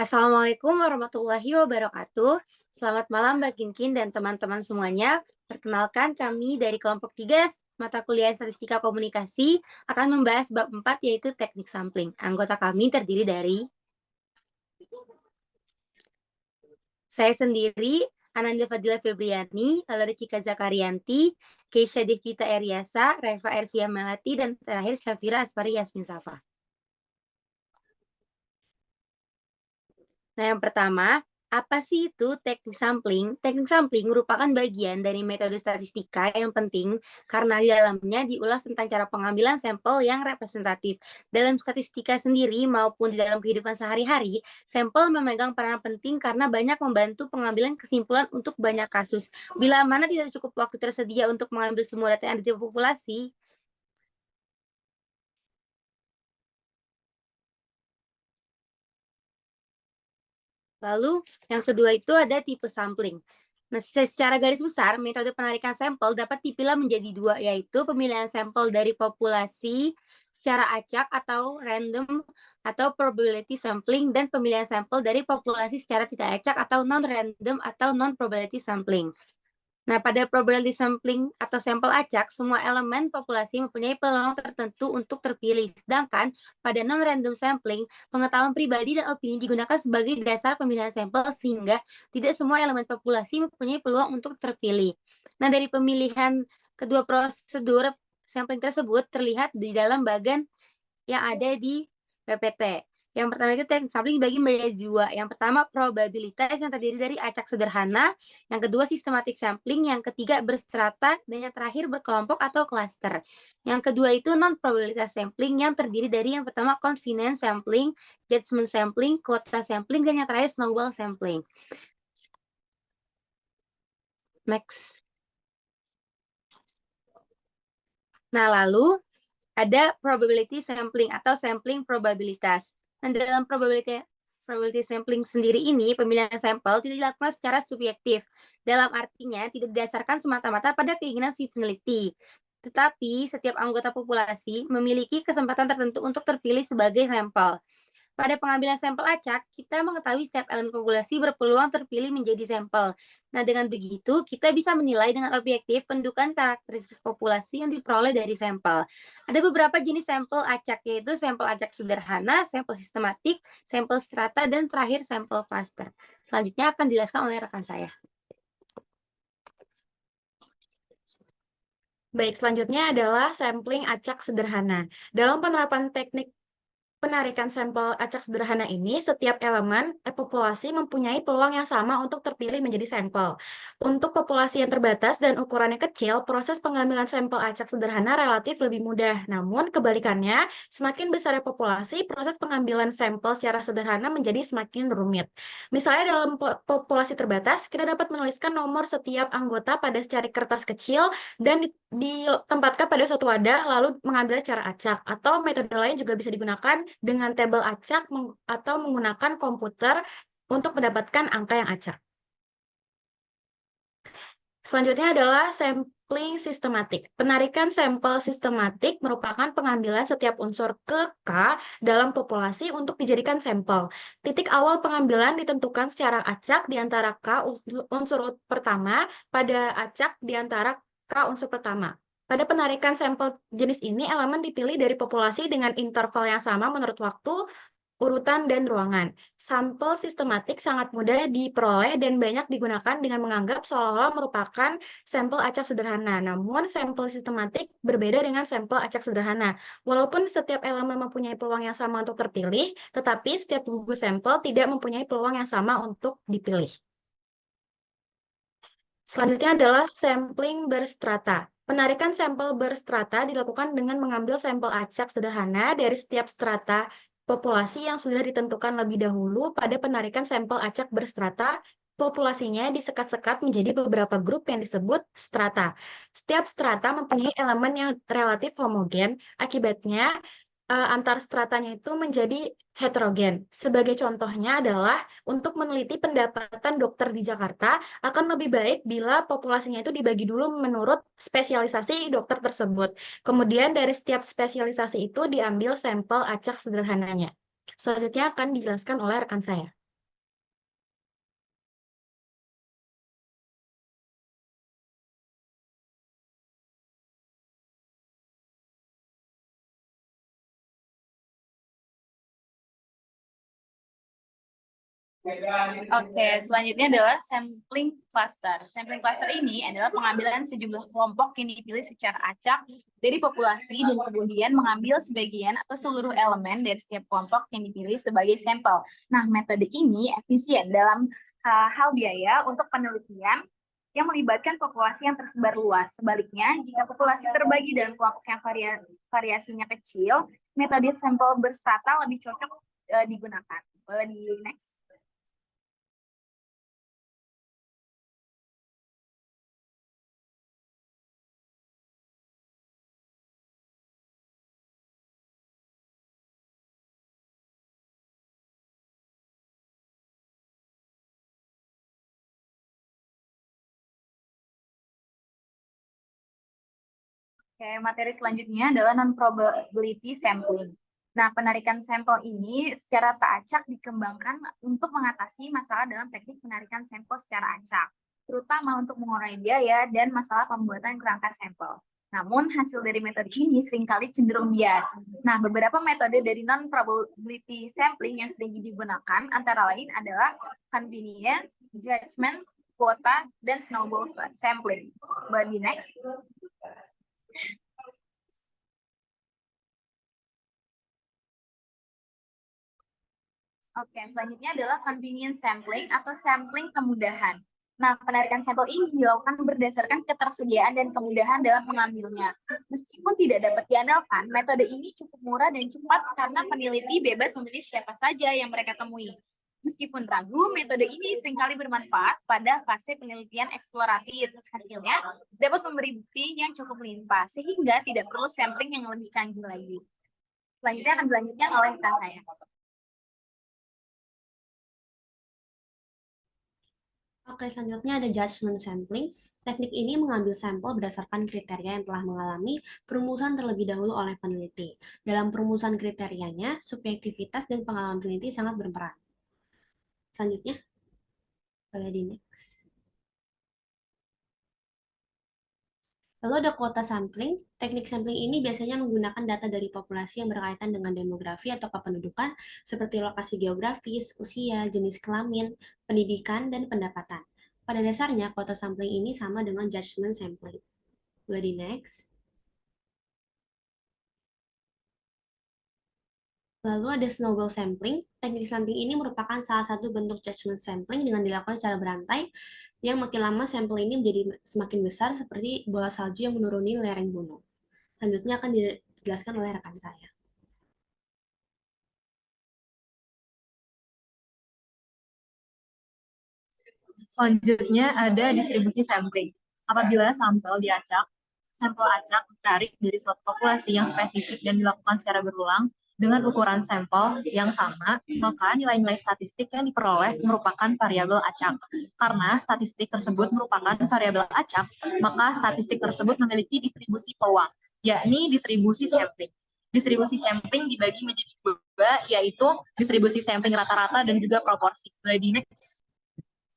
Assalamualaikum warahmatullahi wabarakatuh. Selamat malam Mbak Kinkin dan teman-teman semuanya. Perkenalkan kami dari kelompok 3 mata kuliah Statistika Komunikasi akan membahas bab 4 yaitu teknik sampling. Anggota kami terdiri dari saya sendiri, Ananda Fadila Febriani, lalu ada Cika Zakarianti, Keisha Devita Eriasa, Reva Ersia Melati, dan terakhir Syafira Aspari Yasmin Safa. Nah, yang pertama, apa sih itu teknik sampling? Teknik sampling merupakan bagian dari metode statistika yang penting karena di dalamnya diulas tentang cara pengambilan sampel yang representatif. Dalam statistika sendiri maupun di dalam kehidupan sehari-hari, sampel memegang peran penting karena banyak membantu pengambilan kesimpulan untuk banyak kasus. Bila mana tidak cukup waktu tersedia untuk mengambil semua data yang ada di populasi, lalu yang kedua itu ada tipe sampling. Nah, secara garis besar, metode penarikan sampel dapat dipilah menjadi dua, yaitu pemilihan sampel dari populasi secara acak atau random atau probability sampling, dan pemilihan sampel dari populasi secara tidak acak atau non-random atau non-probability sampling. Nah, pada probability sampling atau sampel acak, semua elemen populasi mempunyai peluang tertentu untuk terpilih. Sedangkan pada non-random sampling, pengetahuan pribadi dan opini digunakan sebagai dasar pemilihan sampel sehingga tidak semua elemen populasi mempunyai peluang untuk terpilih. Nah, dari pemilihan kedua prosedur sampling tersebut terlihat di dalam bagan yang ada di PPT. Yang pertama itu teknik sampling dibagi menjadi dua. Yang pertama probabilitas yang terdiri dari acak sederhana, yang kedua sistematik sampling, yang ketiga berstrata, dan yang terakhir berkelompok atau cluster. Yang kedua itu non probabilitas sampling yang terdiri dari yang pertama confidence sampling, judgment sampling, quota sampling, dan yang terakhir snowball sampling. Next. Nah, lalu ada probability sampling atau sampling probabilitas. Nah, dalam probability sampling sendiri ini, pemilihan sampel tidak dilakukan secara subjektif. Dalam artinya, tidak didasarkan semata-mata pada keinginan si peneliti. Tetapi, setiap anggota populasi memiliki kesempatan tertentu untuk terpilih sebagai sampel. Pada pengambilan sampel acak, kita mengetahui setiap elemen populasi berpeluang terpilih menjadi sampel. Nah, dengan begitu, kita bisa menilai dengan objektif pendudukan karakteristik populasi yang diperoleh dari sampel. Ada beberapa jenis sampel acak, yaitu sampel acak sederhana, sampel sistematik, sampel strata, dan terakhir sampel cluster. Selanjutnya akan dijelaskan oleh rekan saya. Baik, selanjutnya adalah sampling acak sederhana. Dalam penerapan teknik penarikan sampel acak sederhana ini, setiap elemen populasi mempunyai peluang yang sama untuk terpilih menjadi sampel. Untuk populasi yang terbatas dan ukurannya kecil, proses pengambilan sampel acak sederhana relatif lebih mudah. Namun, kebalikannya, semakin besarnya populasi, proses pengambilan sampel secara sederhana menjadi semakin rumit. Misalnya dalam populasi terbatas, kita dapat menuliskan nomor setiap anggota pada secari kertas kecil dan ditempatkan pada suatu wadah, lalu mengambil secara acak. Atau metode lain juga bisa digunakan dengan tabel acak atau menggunakan komputer untuk mendapatkan angka yang acak. Selanjutnya adalah sampling sistematik. Penarikan sampel sistematik merupakan pengambilan setiap unsur ke K dalam populasi untuk dijadikan sampel. Titik awal pengambilan ditentukan secara acak di antara K unsur pertama pada acak di antara K unsur pertama. Pada penarikan sampel jenis ini, elemen dipilih dari populasi dengan interval yang sama menurut waktu, urutan, dan ruangan. Sampel sistematik sangat mudah diperoleh dan banyak digunakan dengan menganggap seolah-olah merupakan sampel acak sederhana. Namun, sampel sistematik berbeda dengan sampel acak sederhana. Walaupun setiap elemen mempunyai peluang yang sama untuk terpilih, tetapi setiap gugus sampel tidak mempunyai peluang yang sama untuk dipilih. Selanjutnya adalah sampling berstrata. Penarikan sampel berstrata dilakukan dengan mengambil sampel acak sederhana dari setiap strata populasi yang sudah ditentukan lebih dahulu. Pada penarikan sampel acak berstrata, populasinya disekat-sekat menjadi beberapa grup yang disebut strata. Setiap strata mempunyai elemen yang relatif homogen, akibatnya antar stratanya itu menjadi heterogen. Sebagai contohnya adalah untuk meneliti pendapatan dokter di Jakarta, akan lebih baik bila populasinya itu dibagi dulu menurut spesialisasi dokter tersebut. Kemudian dari setiap spesialisasi itu diambil sampel acak sederhananya. Selanjutnya akan dijelaskan oleh rekan saya. Oke, selanjutnya adalah sampling cluster. Sampling cluster ini adalah pengambilan sejumlah kelompok yang dipilih secara acak dari populasi dan kemudian mengambil sebagian atau seluruh elemen dari setiap kelompok yang dipilih sebagai sampel. Nah, metode ini efisien dalam hal biaya untuk penelitian yang melibatkan populasi yang tersebar luas. Sebaliknya, jika populasi terbagi dalam kelompok yang variasinya kecil, metode sampel berstrata lebih cocok digunakan. Boleh di next? Oke, materi selanjutnya adalah non-probability sampling. Nah, penarikan sampel ini secara tak acak dikembangkan untuk mengatasi masalah dalam teknik penarikan sampel secara acak, terutama untuk mengurangi biaya dan masalah pembuatan kerangka sampel. Namun, hasil dari metode ini seringkali cenderung bias. Nah, beberapa metode dari non-probability sampling yang sering digunakan antara lain adalah convenience, judgment, quota, dan snowball sampling. But the next. Oke, selanjutnya adalah convenience sampling atau sampling kemudahan. Nah, penarikan sampel ini dilakukan berdasarkan ketersediaan dan kemudahan dalam mengambilnya. Meskipun tidak dapat diandalkan, metode ini cukup murah dan cepat karena peneliti bebas memilih siapa saja yang mereka temui. Meskipun ragu, metode ini seringkali bermanfaat pada fase penelitian eksploratif. Hasilnya dapat memberi bukti yang cukup melimpah, sehingga tidak perlu sampling yang lebih canggih lagi. Selanjutnya akan dilanjutkan oleh rekan saya. Oke, selanjutnya ada judgment sampling. Teknik ini mengambil sampel berdasarkan kriteria yang telah mengalami perumusan terlebih dahulu oleh peneliti. Dalam perumusan kriterianya, subjektivitas dan pengalaman peneliti sangat berperan. Selanjutnya, boleh di next. Lalu ada kuota sampling. Teknik sampling ini biasanya menggunakan data dari populasi yang berkaitan dengan demografi atau kependudukan seperti lokasi geografis, usia, jenis kelamin, pendidikan, dan pendapatan. Pada dasarnya, kuota sampling ini sama dengan judgment sampling. Boleh di next. Lalu ada snowball sampling. Teknik sampling ini merupakan salah satu bentuk judgment sampling dengan dilakukan secara berantai, yang makin lama sampel ini menjadi semakin besar seperti bola salju yang menuruni lereng gunung. Selanjutnya akan dijelaskan oleh rekan saya. Selanjutnya ada distribusi sampling. Apabila sampel acak ditarik dari suatu populasi yang spesifik dan dilakukan secara berulang dengan ukuran sampel yang sama, maka nilai-nilai statistik yang diperoleh merupakan variabel acak. Karena statistik tersebut merupakan variabel acak, maka statistik tersebut memiliki distribusi peluang, yakni distribusi sampling. Distribusi sampling dibagi menjadi dua, yaitu distribusi sampling rata-rata dan juga proporsi. Boleh di next.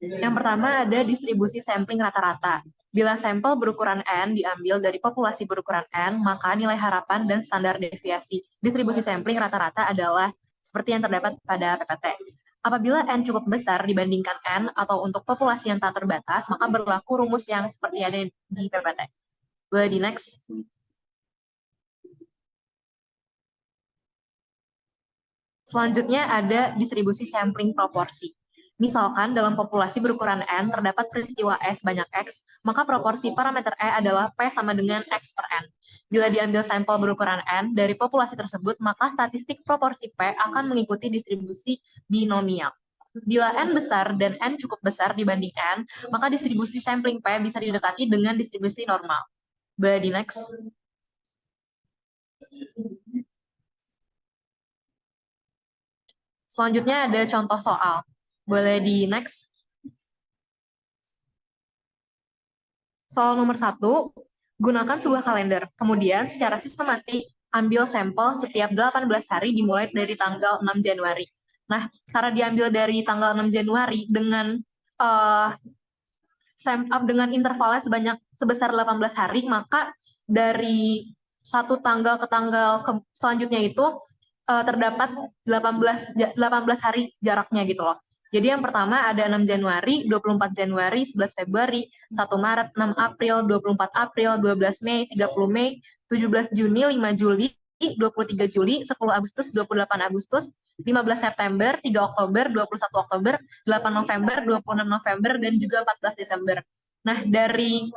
Yang pertama ada distribusi sampling rata-rata. Bila sampel berukuran N diambil dari populasi berukuran N, maka nilai harapan dan standar deviasi distribusi sampling rata-rata adalah seperti yang terdapat pada PPT. Apabila N cukup besar dibandingkan N atau untuk populasi yang tak terbatas, maka berlaku rumus yang seperti ada di PPT. Boleh di next. Selanjutnya ada distribusi sampling proporsi. Misalkan dalam populasi berukuran N terdapat peristiwa S banyak X, maka proporsi parameter E adalah P sama dengan X per N. Bila diambil sampel berukuran N dari populasi tersebut, maka statistik proporsi P akan mengikuti distribusi binomial. Bila N besar dan N cukup besar dibanding N, maka distribusi sampling P bisa didekati dengan distribusi normal. Boleh di next. Selanjutnya ada contoh soal. Boleh di next. Soal nomor 1, gunakan sebuah kalender. Kemudian secara sistematik ambil sampel setiap 18 hari dimulai dari tanggal 6 Januari. Nah, karena diambil dari tanggal 6 Januari dengan dengan intervalnya sebesar 18 hari, maka dari satu tanggal ke tanggal selanjutnya itu terdapat 18 hari jaraknya gitu loh. Jadi yang pertama ada 6 Januari, 24 Januari, 11 Februari, 1 Maret, 6 April, 24 April, 12 Mei, 30 Mei, 17 Juni, 5 Juli, 23 Juli, 10 Agustus, 28 Agustus, 15 September, 3 Oktober, 21 Oktober, 8 November, 26 November, dan juga 14 Desember. Nah, dari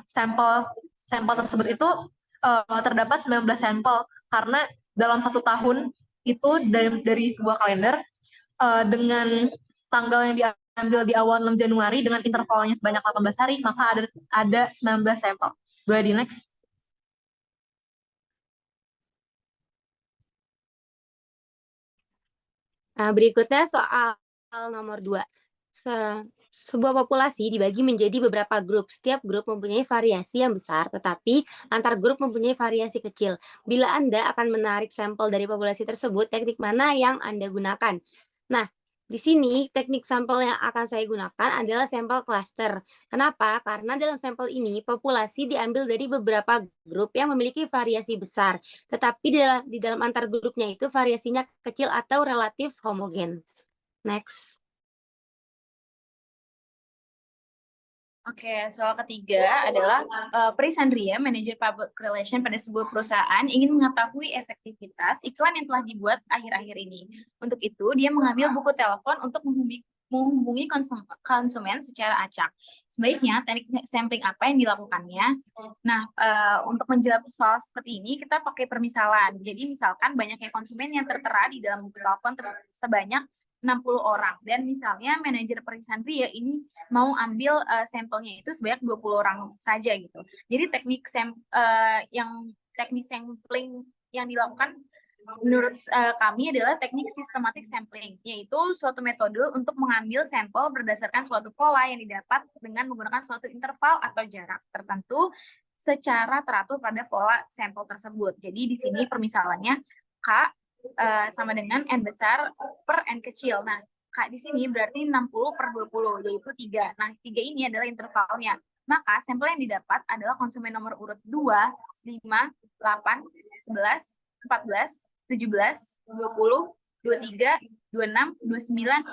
sampel tersebut itu terdapat 19 sampel karena dalam 1 tahun itu dari sebuah kalender dengan tanggal yang diambil di awal 6 Januari dengan intervalnya sebanyak 18 hari, maka ada 19 sampel. Boleh di next. Nah, berikutnya soal nomor 2. Sebuah populasi dibagi menjadi beberapa grup. Setiap grup mempunyai variasi yang besar, tetapi antar grup mempunyai variasi kecil. Bila Anda akan menarik sampel dari populasi tersebut, teknik mana yang Anda gunakan? Nah, di sini teknik sampel yang akan saya gunakan adalah sampel cluster. Kenapa? Karena dalam sampel ini populasi diambil dari beberapa grup yang memiliki variasi besar, tetapi di dalam antar grupnya itu variasinya kecil atau relatif homogen. Next. Oke, soal ketiga adalah Prisandria, manajer public relation pada sebuah perusahaan, ingin mengetahui efektivitas iklan yang telah dibuat akhir-akhir ini. Untuk itu, dia mengambil buku telepon untuk menghubungi konsumen secara acak. Sebaiknya teknik sampling apa yang dilakukannya? Nah, untuk menjawab soal seperti ini, kita pakai permisalan. Jadi, misalkan banyaknya konsumen yang tertera di dalam buku telepon sebanyak 60 orang. Dan misalnya manajer Prisandria ini mau ambil sampelnya itu sebanyak 20 orang saja gitu. Jadi teknik sampling yang dilakukan menurut kami adalah teknik systematic sampling, yaitu suatu metode untuk mengambil sampel berdasarkan suatu pola yang didapat dengan menggunakan suatu interval atau jarak tertentu secara teratur pada pola sampel tersebut. Jadi di sini permisalannya K sama dengan N besar per N kecil. Nah, K di sini berarti 60 per 20, yaitu 3. Nah, 3 ini adalah intervalnya. Maka sampel yang didapat adalah konsumen nomor urut 2, 5, 8, 11, 14, 17, 20, 23, 26, 29,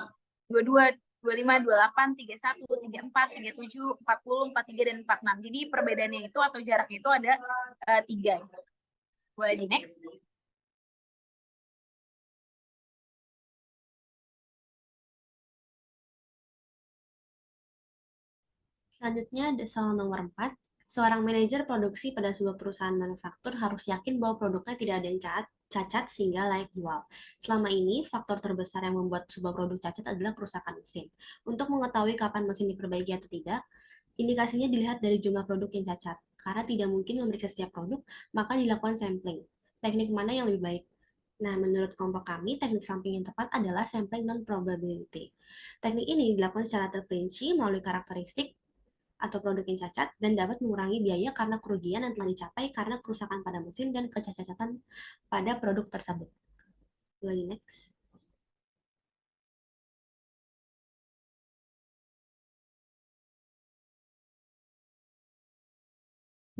22, 25, 28, 31, 34, 37, 40, 43, dan 46. Jadi perbedaannya itu atau jaraknya itu ada 3. Boleh di next. Selanjutnya ada soal nomor 4. Seorang manajer produksi pada sebuah perusahaan manufaktur harus yakin bahwa produknya tidak ada yang cacat sehingga layak jual. Selama ini, faktor terbesar yang membuat sebuah produk cacat adalah kerusakan mesin. Untuk mengetahui kapan mesin diperbaiki atau tidak, indikasinya dilihat dari jumlah produk yang cacat. Karena tidak mungkin memeriksa setiap produk, maka dilakukan sampling. Teknik mana yang lebih baik? Nah, menurut kelompok kami, teknik sampling yang tepat adalah sampling non-probability. Teknik ini dilakukan secara terperinci melalui karakteristik atau produk yang cacat dan dapat mengurangi biaya karena kerugian yang telah dicapai karena kerusakan pada mesin dan kecacatan pada produk tersebut. Lagi next.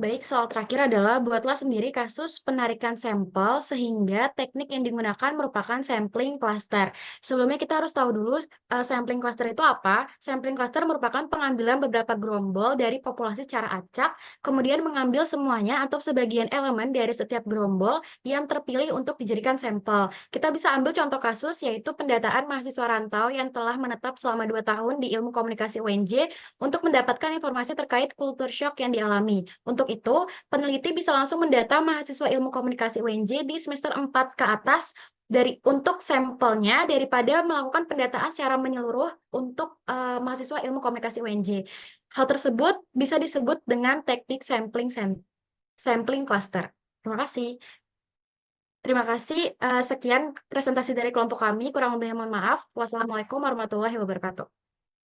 Baik, soal terakhir adalah buatlah sendiri kasus penarikan sampel sehingga teknik yang digunakan merupakan sampling cluster. Sebelumnya kita harus tahu dulu sampling cluster itu apa. Sampling cluster merupakan pengambilan beberapa gerombol dari populasi secara acak, kemudian mengambil semuanya atau sebagian elemen dari setiap gerombol yang terpilih untuk dijadikan sampel. Kita bisa ambil contoh kasus yaitu pendataan mahasiswa rantau yang telah menetap selama 2 tahun di ilmu komunikasi UNJ untuk mendapatkan informasi terkait culture shock yang dialami. Untuk itu, peneliti bisa langsung mendata mahasiswa ilmu komunikasi UNJ di semester 4 ke atas untuk sampelnya daripada melakukan pendataan secara menyeluruh untuk mahasiswa ilmu komunikasi UNJ. Hal tersebut bisa disebut dengan teknik sampling cluster. Terima kasih. Terima kasih. Sekian presentasi dari kelompok kami. Kurang lebihnya mohon maaf. Wassalamualaikum warahmatullahi wabarakatuh.